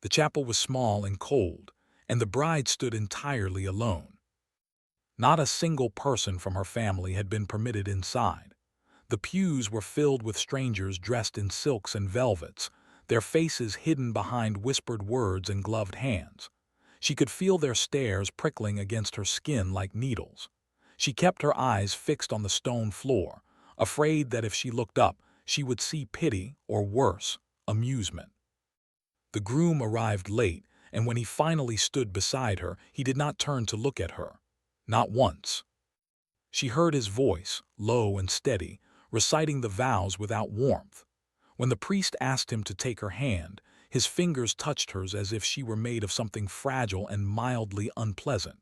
The chapel was small and cold, and the bride stood entirely alone. Not a single person from her family had been permitted inside. The pews were filled with strangers dressed in silks and velvets, their faces hidden behind whispered words and gloved hands. She could feel their stares prickling against her skin like needles. She kept her eyes fixed on the stone floor, afraid that if she looked up, she would see pity or worse, amusement. The groom arrived late, and when he finally stood beside her, he did not turn to look at her. Not once. She heard his voice, low and steady, reciting the vows without warmth. When the priest asked him to take her hand, his fingers touched hers as if she were made of something fragile and mildly unpleasant.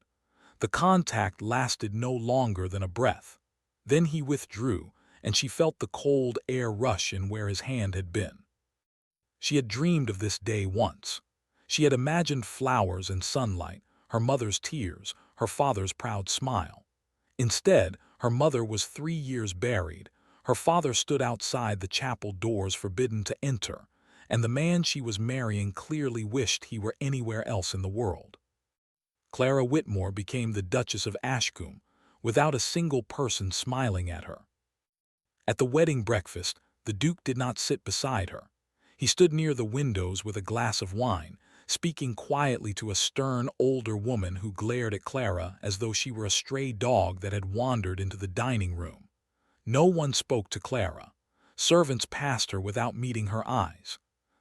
The contact lasted no longer than a breath. Then he withdrew, and she felt the cold air rush in where his hand had been. She had dreamed of this day once. She had imagined flowers and sunlight, her mother's tears, her father's proud smile. Instead, her mother was 3 years buried, her father stood outside the chapel doors forbidden to enter, and the man she was marrying clearly wished he were anywhere else in the world. Clara Whitmore became the Duchess of Ashcombe, without a single person smiling at her. At the wedding breakfast, the Duke did not sit beside her. He stood near the windows with a glass of wine, speaking quietly to a stern, older woman who glared at Clara as though she were a stray dog that had wandered into the dining room. No one spoke to Clara. Servants passed her without meeting her eyes.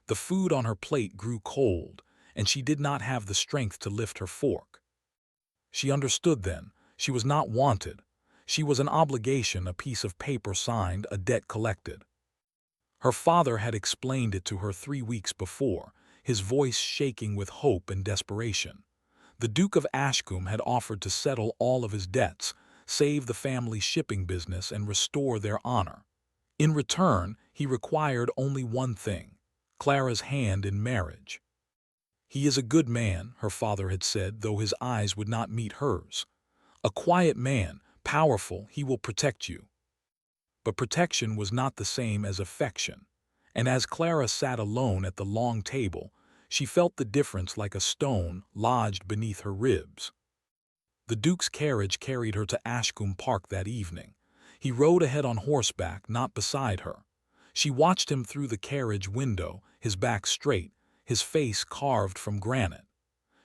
The food on her plate grew cold, and she did not have the strength to lift her fork. She understood then. She was not wanted. She was an obligation, a piece of paper signed, a debt collected. Her father had explained it to her 3 weeks before, his voice shaking with hope and desperation. The Duke of Ashcombe had offered to settle all of his debts, save the family shipping business, and restore their honor. In return, he required only one thing: Clara's hand in marriage. "He is a good man," her father had said, though his eyes would not meet hers. "A quiet man, powerful, he will protect you." But protection was not the same as affection, and as Clara sat alone at the long table, she felt the difference like a stone lodged beneath her ribs. The Duke's carriage carried her to Ashcombe Park that evening. He rode ahead on horseback, not beside her. She watched him through the carriage window, his back straight, his face carved from granite.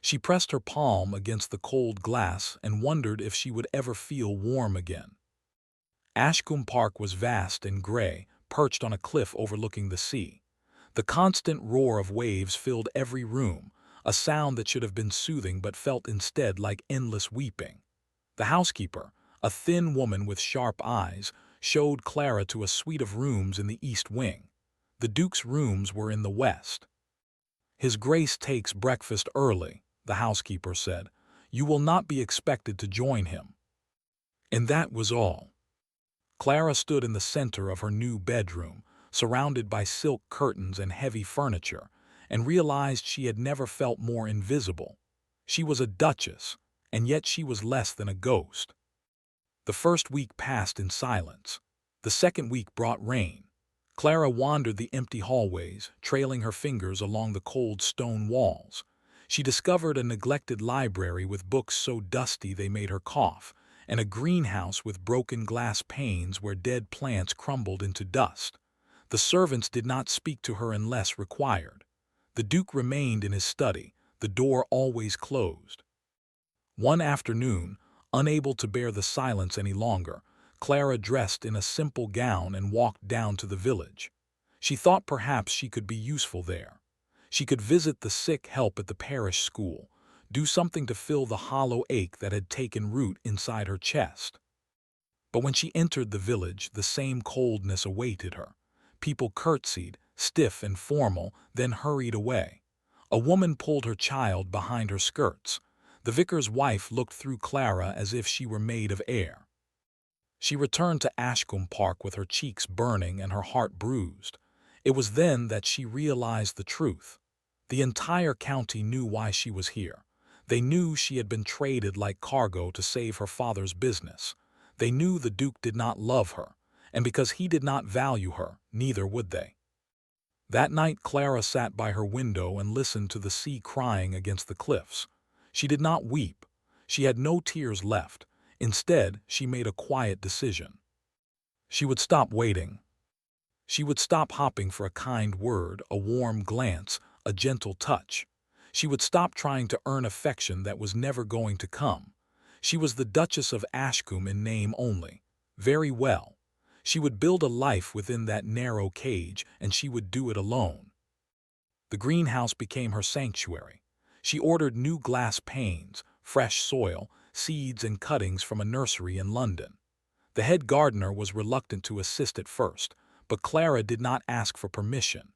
She pressed her palm against the cold glass and wondered if she would ever feel warm again. Ashcombe Park was vast and gray, perched on a cliff overlooking the sea. The constant roar of waves filled every room, a sound that should have been soothing but felt instead like endless weeping. The housekeeper, a thin woman with sharp eyes, showed Clara to a suite of rooms in the east wing. The Duke's rooms were in the west. "His Grace takes breakfast early," the housekeeper said. "You will not be expected to join him." And that was all. Clara stood in the center of her new bedroom, surrounded by silk curtains and heavy furniture, and realized she had never felt more invisible. She was a duchess, and yet she was less than a ghost. The first week passed in silence. The second week brought rain. Clara wandered the empty hallways, trailing her fingers along the cold stone walls. She discovered a neglected library with books so dusty they made her cough, and a greenhouse with broken glass panes where dead plants crumbled into dust. The servants did not speak to her unless required. The Duke remained in his study, the door always closed. One afternoon, unable to bear the silence any longer, Clara dressed in a simple gown and walked down to the village. She thought perhaps she could be useful there. She could visit the sick, help at the parish school, do something to fill the hollow ache that had taken root inside her chest. But when she entered the village, the same coldness awaited her. People curtsied, stiff and formal, then hurried away. A woman pulled her child behind her skirts. The vicar's wife looked through Clara as if she were made of air. She returned to Ashcombe Park with her cheeks burning and her heart bruised. It was then that she realized the truth. The entire county knew why she was here. They knew she had been traded like cargo to save her father's business. They knew the Duke did not love her, and because he did not value her, neither would they. That night Clara sat by her window and listened to the sea crying against the cliffs. She did not weep. She had no tears left. Instead, she made a quiet decision. She would stop waiting. She would stop hopping for a kind word, a warm glance, a gentle touch. She would stop trying to earn affection that was never going to come. She was the Duchess of Ashcombe in name only. Very well. She would build a life within that narrow cage, and she would do it alone. The greenhouse became her sanctuary. She ordered new glass panes, fresh soil, seeds and cuttings from a nursery in London. The head gardener was reluctant to assist at first, but Clara did not ask for permission.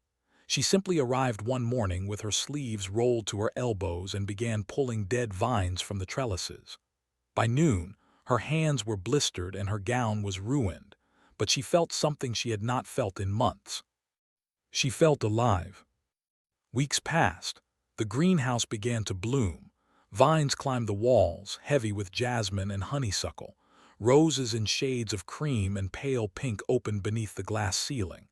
She simply arrived one morning with her sleeves rolled to her elbows and began pulling dead vines from the trellises. By noon, her hands were blistered and her gown was ruined, but she felt something she had not felt in months. She felt alive. Weeks passed. The greenhouse began to bloom. Vines climbed the walls, heavy with jasmine and honeysuckle. Roses in shades of cream and pale pink opened beneath the glass ceiling.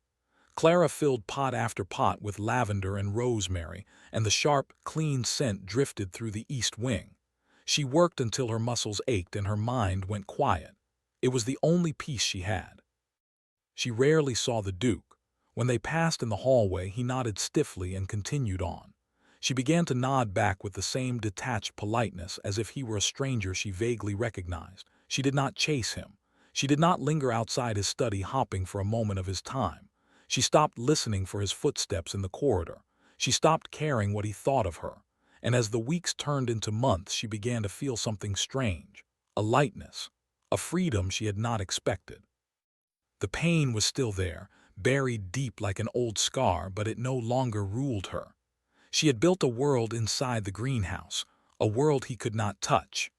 Clara filled pot after pot with lavender and rosemary, and the sharp, clean scent drifted through the east wing. She worked until her muscles ached and her mind went quiet. It was the only peace she had. She rarely saw the Duke. When they passed in the hallway, he nodded stiffly and continued on. She began to nod back with the same detached politeness, as if he were a stranger she vaguely recognized. She did not chase him. She did not linger outside his study hopping for a moment of his time. She stopped listening for his footsteps in the corridor. She stopped caring what he thought of her. And as the weeks turned into months, she began to feel something strange, a lightness, a freedom she had not expected. The pain was still there, buried deep like an old scar, but it no longer ruled her. She had built a world inside the greenhouse, a world he could not touch.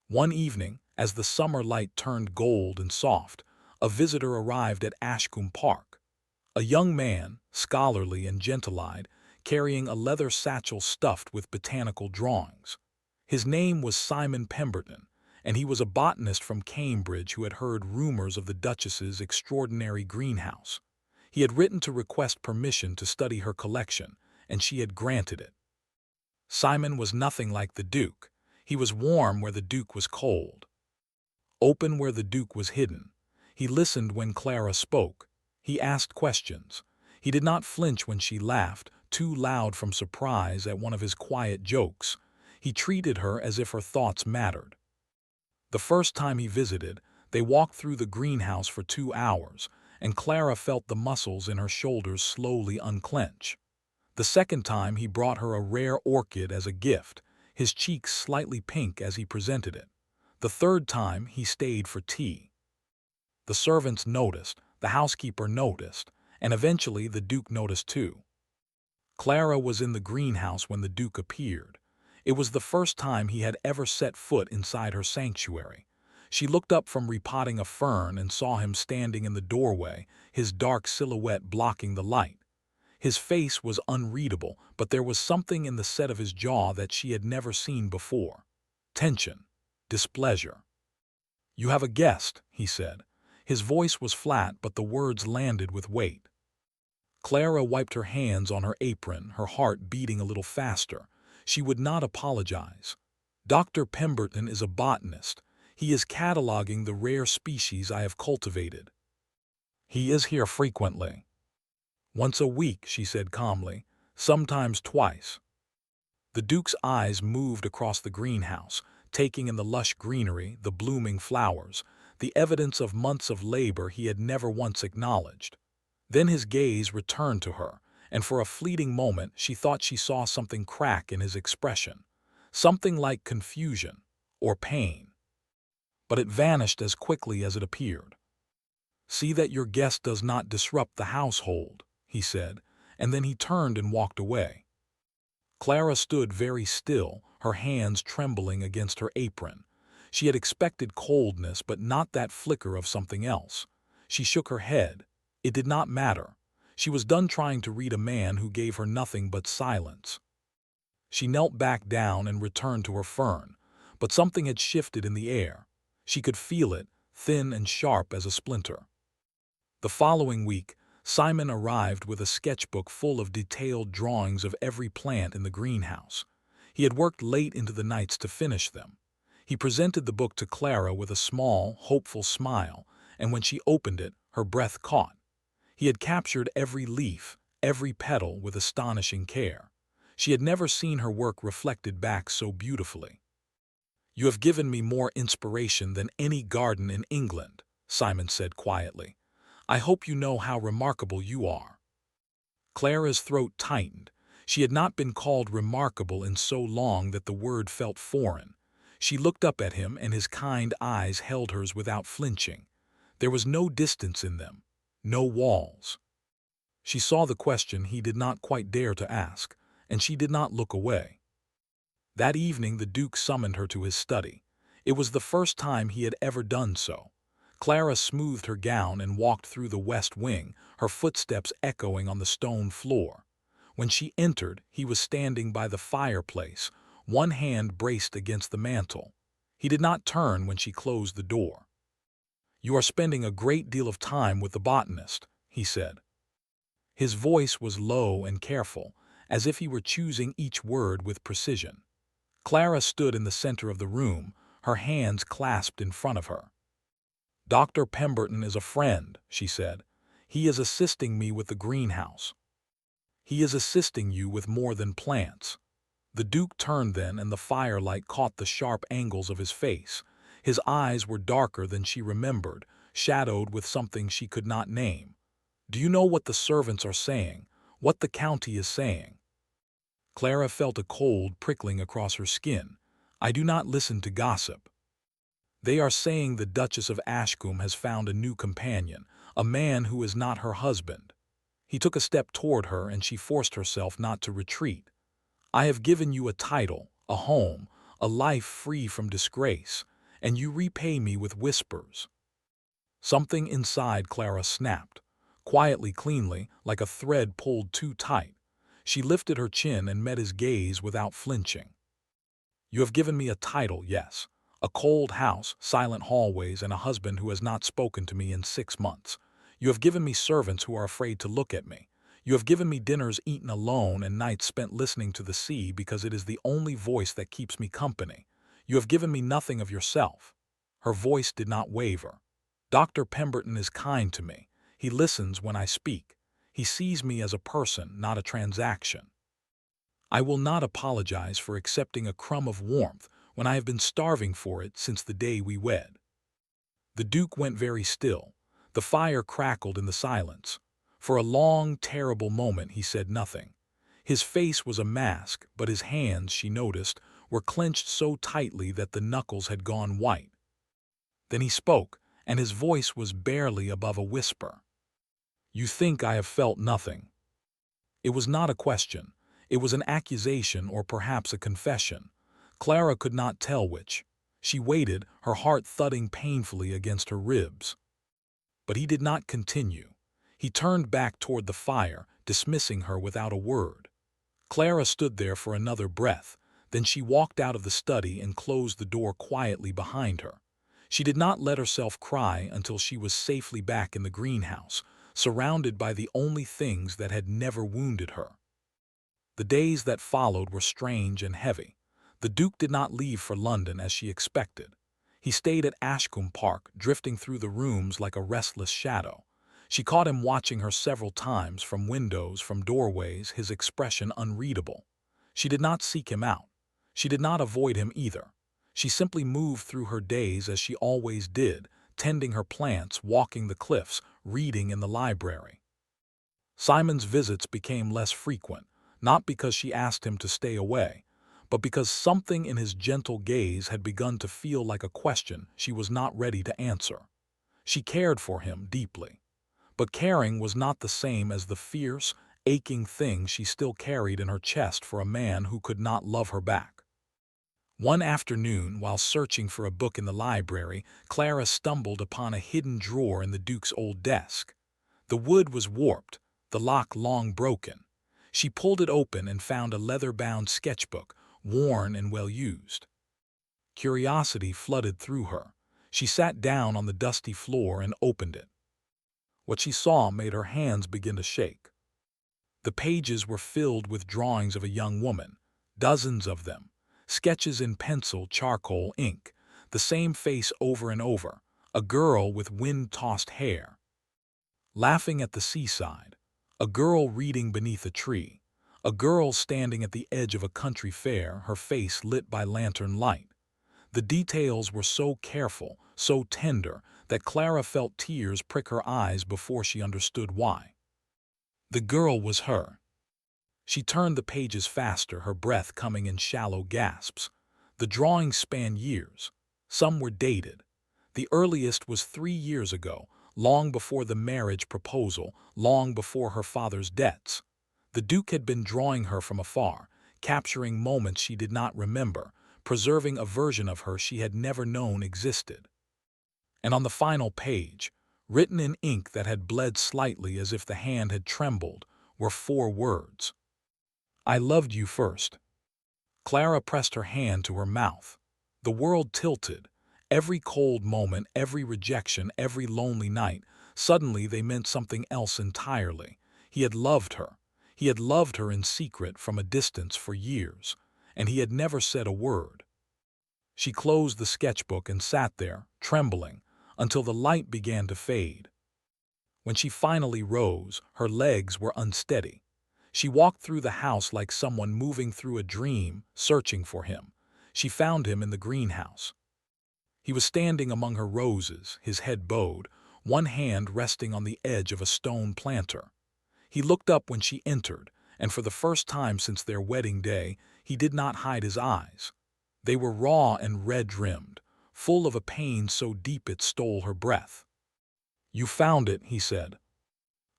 One evening, as the summer light turned gold and soft, a visitor arrived at Ashcombe Park. A young man, scholarly and gentle-eyed, carrying a leather satchel stuffed with botanical drawings. His name was Simon Pemberton, and he was a botanist from Cambridge who had heard rumors of the Duchess's extraordinary greenhouse. He had written to request permission to study her collection, and she had granted it. Simon was nothing like the Duke. He was warm where the Duke was cold, open where the Duke was hidden. He listened when Clara spoke. He asked questions. He did not flinch when she laughed, too loud from surprise at one of his quiet jokes. He treated her as if her thoughts mattered. The first time he visited, they walked through the greenhouse for 2 hours, and Clara felt the muscles in her shoulders slowly unclench. The second time he brought her a rare orchid as a gift, his cheeks slightly pink as he presented it. The third time he stayed for tea. The servants noticed, the housekeeper noticed, and eventually the Duke noticed too. Clara was in the greenhouse when the Duke appeared. It was the first time he had ever set foot inside her sanctuary. She looked up from repotting a fern and saw him standing in the doorway, his dark silhouette blocking the light. His face was unreadable, but there was something in the set of his jaw that she had never seen before. Tension, displeasure. "You have a guest," he said. His voice was flat, but the words landed with weight. Clara wiped her hands on her apron, her heart beating a little faster. She would not apologize. "Dr. Pemberton is a botanist. He is cataloging the rare species I have cultivated. He is here frequently." "Once a week," she said calmly, "sometimes twice." The Duke's eyes moved across the greenhouse, taking in the lush greenery, the blooming flowers, the evidence of months of labor he had never once acknowledged. Then his gaze returned to her, and for a fleeting moment she thought she saw something crack in his expression, something like confusion or pain. But it vanished as quickly as it appeared. "See that your guest does not disrupt the household," he said, and then he turned and walked away. Clara stood very still, her hands trembling against her apron. She had expected coldness, but not that flicker of something else. She shook her head. It did not matter. She was done trying to read a man who gave her nothing but silence. She knelt back down and returned to her fern, but something had shifted in the air. She could feel it, thin and sharp as a splinter. The following week, Simon arrived with a sketchbook full of detailed drawings of every plant in the greenhouse. He had worked late into the nights to finish them. He presented the book to Clara with a small, hopeful smile, and when she opened it, her breath caught. He had captured every leaf, every petal with astonishing care. She had never seen her work reflected back so beautifully. "You have given me more inspiration than any garden in England," Simon said quietly. "I hope you know how remarkable you are." Clara's throat tightened. She had not been called remarkable in so long that the word felt foreign. She looked up at him, and his kind eyes held hers without flinching. There was no distance in them, no walls. She saw the question he did not quite dare to ask, and she did not look away. That evening the Duke summoned her to his study. It was the first time he had ever done so. Clara smoothed her gown and walked through the west wing, her footsteps echoing on the stone floor. When she entered, he was standing by the fireplace, one hand braced against the mantel. He did not turn when she closed the door. "You are spending a great deal of time with the botanist," he said. His voice was low and careful, as if he were choosing each word with precision. Clara stood in the center of the room, her hands clasped in front of her. "Dr. Pemberton is a friend," she said. "He is assisting me with the greenhouse. He is assisting you with more than plants." The Duke turned then, and the firelight caught the sharp angles of his face. His eyes were darker than she remembered, shadowed with something she could not name. "Do you know what the servants are saying, what the county is saying?" Clara felt a cold prickling across her skin. "I do not listen to gossip." "They are saying the Duchess of Ashcombe has found a new companion, a man who is not her husband." He took a step toward her, and she forced herself not to retreat. "I have given you a title, a home, a life free from disgrace, and you repay me with whispers." Something inside Clara snapped, quietly, cleanly, like a thread pulled too tight. She lifted her chin and met his gaze without flinching. "You have given me a title, yes. A cold house, silent hallways, and a husband who has not spoken to me in 6 months. You have given me servants who are afraid to look at me. You have given me dinners eaten alone and nights spent listening to the sea because it is the only voice that keeps me company. You have given me nothing of yourself." Her voice did not waver. "Dr. Pemberton is kind to me. He listens when I speak. He sees me as a person, not a transaction. I will not apologize for accepting a crumb of warmth when I have been starving for it since the day we wed." The Duke went very still. The fire crackled in the silence. For a long, terrible moment he said nothing. His face was a mask, but his hands, she noticed, were clenched so tightly that the knuckles had gone white. Then he spoke, and his voice was barely above a whisper. "You think I have felt nothing." It was not a question. It was an accusation, or perhaps a confession. Clara could not tell which. She waited, her heart thudding painfully against her ribs. But he did not continue. He turned back toward the fire, dismissing her without a word. Clara stood there for another breath. Then she walked out of the study and closed the door quietly behind her. She did not let herself cry until she was safely back in the greenhouse, surrounded by the only things that had never wounded her. The days that followed were strange and heavy. The Duke did not leave for London as she expected. He stayed at Ashcombe Park, drifting through the rooms like a restless shadow. She caught him watching her several times, from windows, from doorways, his expression unreadable. She did not seek him out. She did not avoid him either. She simply moved through her days as she always did, tending her plants, walking the cliffs, reading in the library. Simon's visits became less frequent, not because she asked him to stay away, but because something in his gentle gaze had begun to feel like a question she was not ready to answer. She cared for him deeply, but caring was not the same as the fierce, aching thing she still carried in her chest for a man who could not love her back. One afternoon, while searching for a book in the library, Clara stumbled upon a hidden drawer in the Duke's old desk. The wood was warped, the lock long broken. She pulled it open and found a leather-bound sketchbook, worn and well-used. Curiosity flooded through her. She sat down on the dusty floor and opened it. What she saw made her hands begin to shake. The pages were filled with drawings of a young woman, dozens of them, sketches in pencil, charcoal, ink, the same face over and over, a girl with wind-tossed hair, laughing at the seaside, a girl reading beneath a tree, a girl standing at the edge of a country fair, her face lit by lantern light. The details were so careful, so tender, that Clara felt tears prick her eyes before she understood why. The girl was her. She turned the pages faster, her breath coming in shallow gasps. The drawings spanned years. Some were dated. The earliest was 3 years ago, long before the marriage proposal, long before her father's debts. The Duke had been drawing her from afar, capturing moments she did not remember, preserving a version of her she had never known existed. And on the final page, written in ink that had bled slightly as if the hand had trembled, were 4 words. I loved you first. Clara pressed her hand to her mouth. The world tilted. Every cold moment, every rejection, every lonely night, suddenly they meant something else entirely. He had loved her. He had loved her in secret from a distance for years, and he had never said a word. She closed the sketchbook and sat there, trembling, until the light began to fade. When she finally rose, her legs were unsteady. She walked through the house like someone moving through a dream, searching for him. She found him in the greenhouse. He was standing among her roses, his head bowed, one hand resting on the edge of a stone planter. He looked up when she entered, and for the first time since their wedding day, he did not hide his eyes. They were raw and red-rimmed, full of a pain so deep it stole her breath. You found it, he said.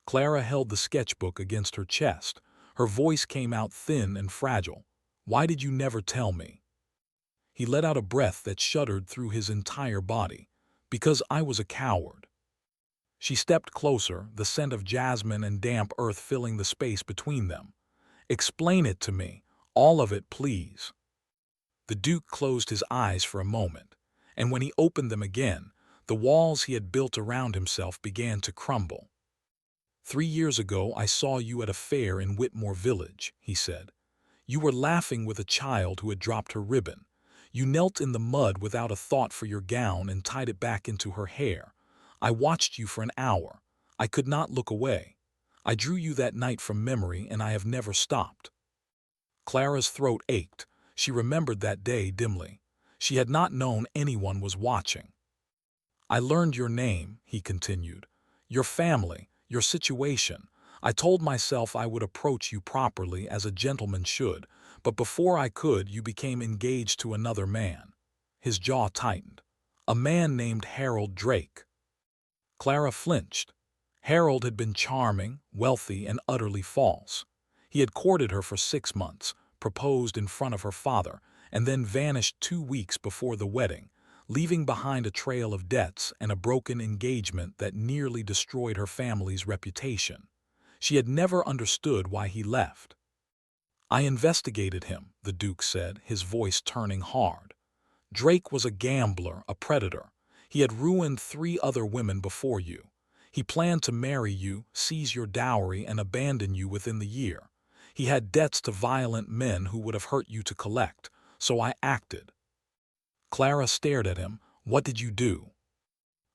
Clara held the sketchbook against her chest. Her voice came out thin and fragile. Why did you never tell me? He let out a breath that shuddered through his entire body. Because I was a coward. She stepped closer, the scent of jasmine and damp earth filling the space between them. Explain it to me. All of it, please. The Duke closed his eyes for a moment, and when he opened them again, the walls he had built around himself began to crumble. 3 years ago I saw you at a fair in Whitmore Village, he said. You were laughing with a child who had dropped her ribbon. You knelt in the mud without a thought for your gown and tied it back into her hair. I watched you for an hour. I could not look away. I drew you that night from memory, and I have never stopped. Clara's throat ached. She remembered that day dimly. She had not known anyone was watching. I learned your name, he continued. Your family, your situation. I told myself I would approach you properly as a gentleman should, but before I could, you became engaged to another man. His jaw tightened. A man named Harold Drake. Clara flinched. Harold had been charming, wealthy, and utterly false. He had courted her for 6 months, proposed in front of her father, and then vanished 2 weeks before the wedding, leaving behind a trail of debts and a broken engagement that nearly destroyed her family's reputation. She had never understood why he left. I investigated him, the Duke said, his voice turning hard. Drake was a gambler, a predator. He had ruined 3 other women before you. He planned to marry you, seize your dowry, and abandon you within the year. He had debts to violent men who would have hurt you to collect, so I acted. Clara stared at him. What did you do?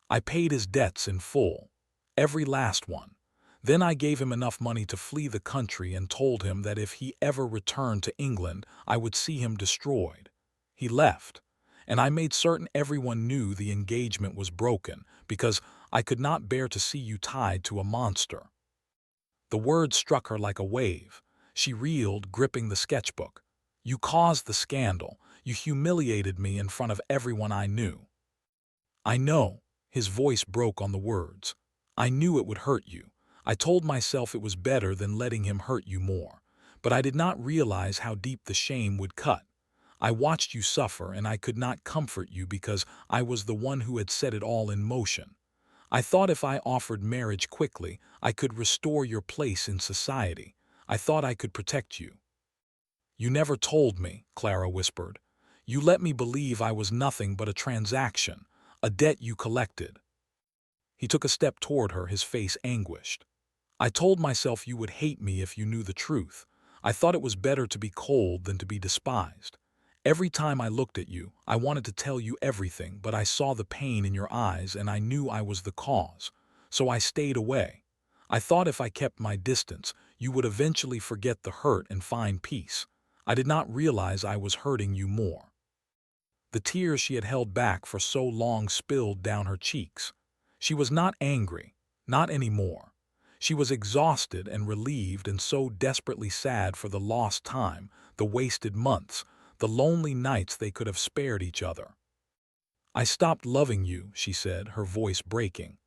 I paid his debts in full, every last one. Then I gave him enough money to flee the country and told him that if he ever returned to England, I would see him destroyed. He left, and I made certain everyone knew the engagement was broken because I could not bear to see you tied to a monster. The words struck her like a wave. She reeled, gripping the sketchbook. You caused the scandal. You humiliated me in front of everyone I knew. I know. His voice broke on the words. I knew it would hurt you. I told myself it was better than letting him hurt you more. But I did not realize how deep the shame would cut. I watched you suffer, and I could not comfort you because I was the one who had set it all in motion. I thought if I offered marriage quickly, I could restore your place in society. I thought I could protect you. You never told me, Clara whispered. You let me believe I was nothing but a transaction, a debt you collected. He took a step toward her, his face anguished. I told myself you would hate me if you knew the truth. I thought it was better to be cold than to be despised. Every time I looked at you, I wanted to tell you everything, but I saw the pain in your eyes and I knew I was the cause. So I stayed away. I thought if I kept my distance, you would eventually forget the hurt and find peace. I did not realize I was hurting you more. The tears she had held back for so long spilled down her cheeks. She was not angry, not anymore. She was exhausted and relieved and so desperately sad for the lost time, the wasted months, the lonely nights they could have spared each other. I stopped loving you, she said, her voice breaking.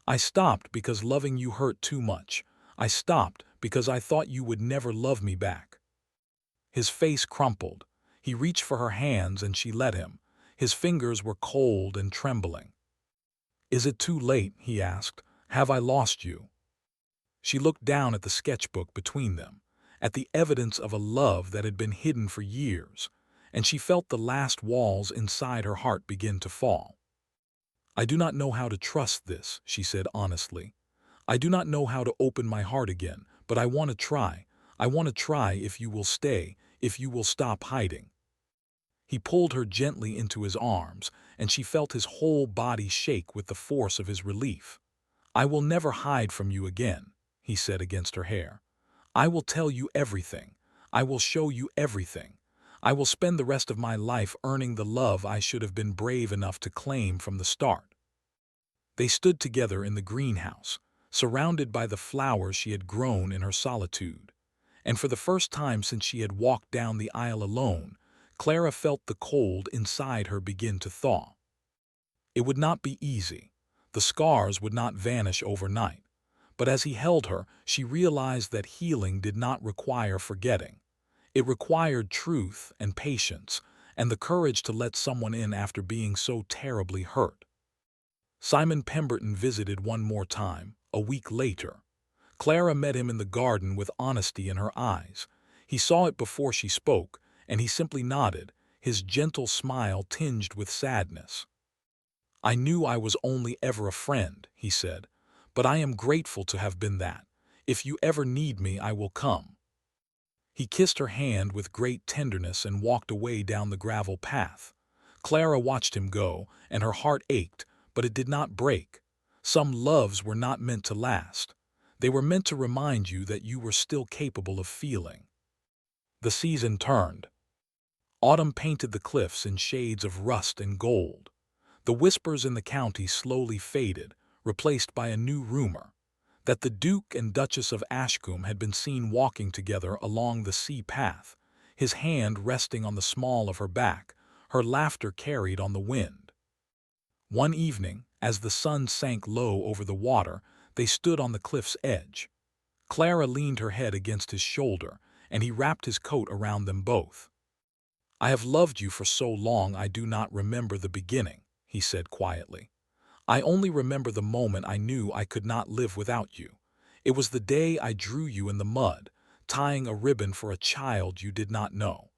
I stopped because loving you hurt too much. I stopped because I thought you would never love me back. His face crumpled. He reached for her hands and she let him. His fingers were cold and trembling. Is it too late? He asked. Have I lost you? She looked down at the sketchbook between them, at the evidence of a love that had been hidden for years, and she felt the last walls inside her heart begin to fall. I do not know how to trust this, she said honestly. I do not know how to open my heart again, but I want to try. I want to try if you will stay, if you will stop hiding. He pulled her gently into his arms, and she felt his whole body shake with the force of his relief. I will never hide from you again, he said against her hair. I will tell you everything. I will show you everything. I will spend the rest of my life earning the love I should have been brave enough to claim from the start. They stood together in the greenhouse, surrounded by the flowers she had grown in her solitude. And for the first time since she had walked down the aisle alone, Clara felt the cold inside her begin to thaw. It would not be easy. The scars would not vanish overnight. But as he held her, she realized that healing did not require forgetting. It required truth and patience, and the courage to let someone in after being so terribly hurt. Simon Pemberton visited one more time, a week later. Clara met him in the garden with honesty in her eyes. He saw it before she spoke, and he simply nodded, his gentle smile tinged with sadness. I knew I was only ever a friend, he said, but I am grateful to have been that. If you ever need me, I will come. He kissed her hand with great tenderness and walked away down the gravel path. Clara watched him go, and her heart ached, but it did not break. Some loves were not meant to last. They were meant to remind you that you were still capable of feeling. The season turned. Autumn painted the cliffs in shades of rust and gold. The whispers in the county slowly faded, replaced by a new rumor, that the Duke and Duchess of Ashcombe had been seen walking together along the sea path, his hand resting on the small of her back, her laughter carried on the wind. One evening, as the sun sank low over the water, they stood on the cliff's edge. Clara leaned her head against his shoulder, and he wrapped his coat around them both. I have loved you for so long I do not remember the beginning, he said quietly. I only remember the moment I knew I could not live without you. It was the day I drew you in the mud, tying a ribbon for a child you did not know.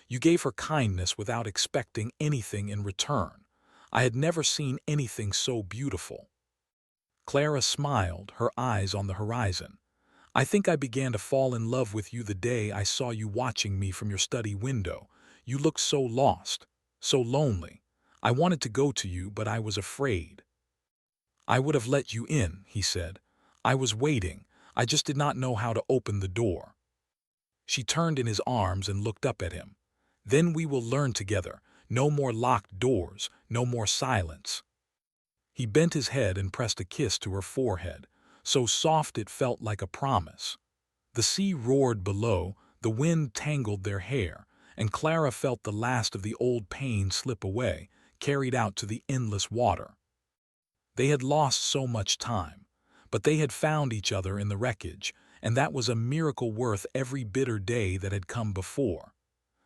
You gave her kindness without expecting anything in return. I had never seen anything so beautiful. Clara smiled, her eyes on the horizon. I think I began to fall in love with you the day I saw you watching me from your study window. You looked so lost, so lonely. I wanted to go to you, but I was afraid. I would have let you in, he said. I was waiting. I just did not know how to open the door. She turned in his arms and looked up at him. Then we will learn together. No more locked doors, no more silence. He bent his head and pressed a kiss to her forehead, so soft it felt like a promise. The sea roared below, the wind tangled their hair, and Clara felt the last of the old pain slip away, carried out to the endless water. They had lost so much time, but they had found each other in the wreckage, and that was a miracle worth every bitter day that had come before.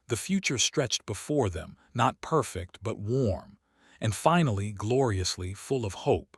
The future stretched before them, not perfect but warm, and finally gloriously full of hope.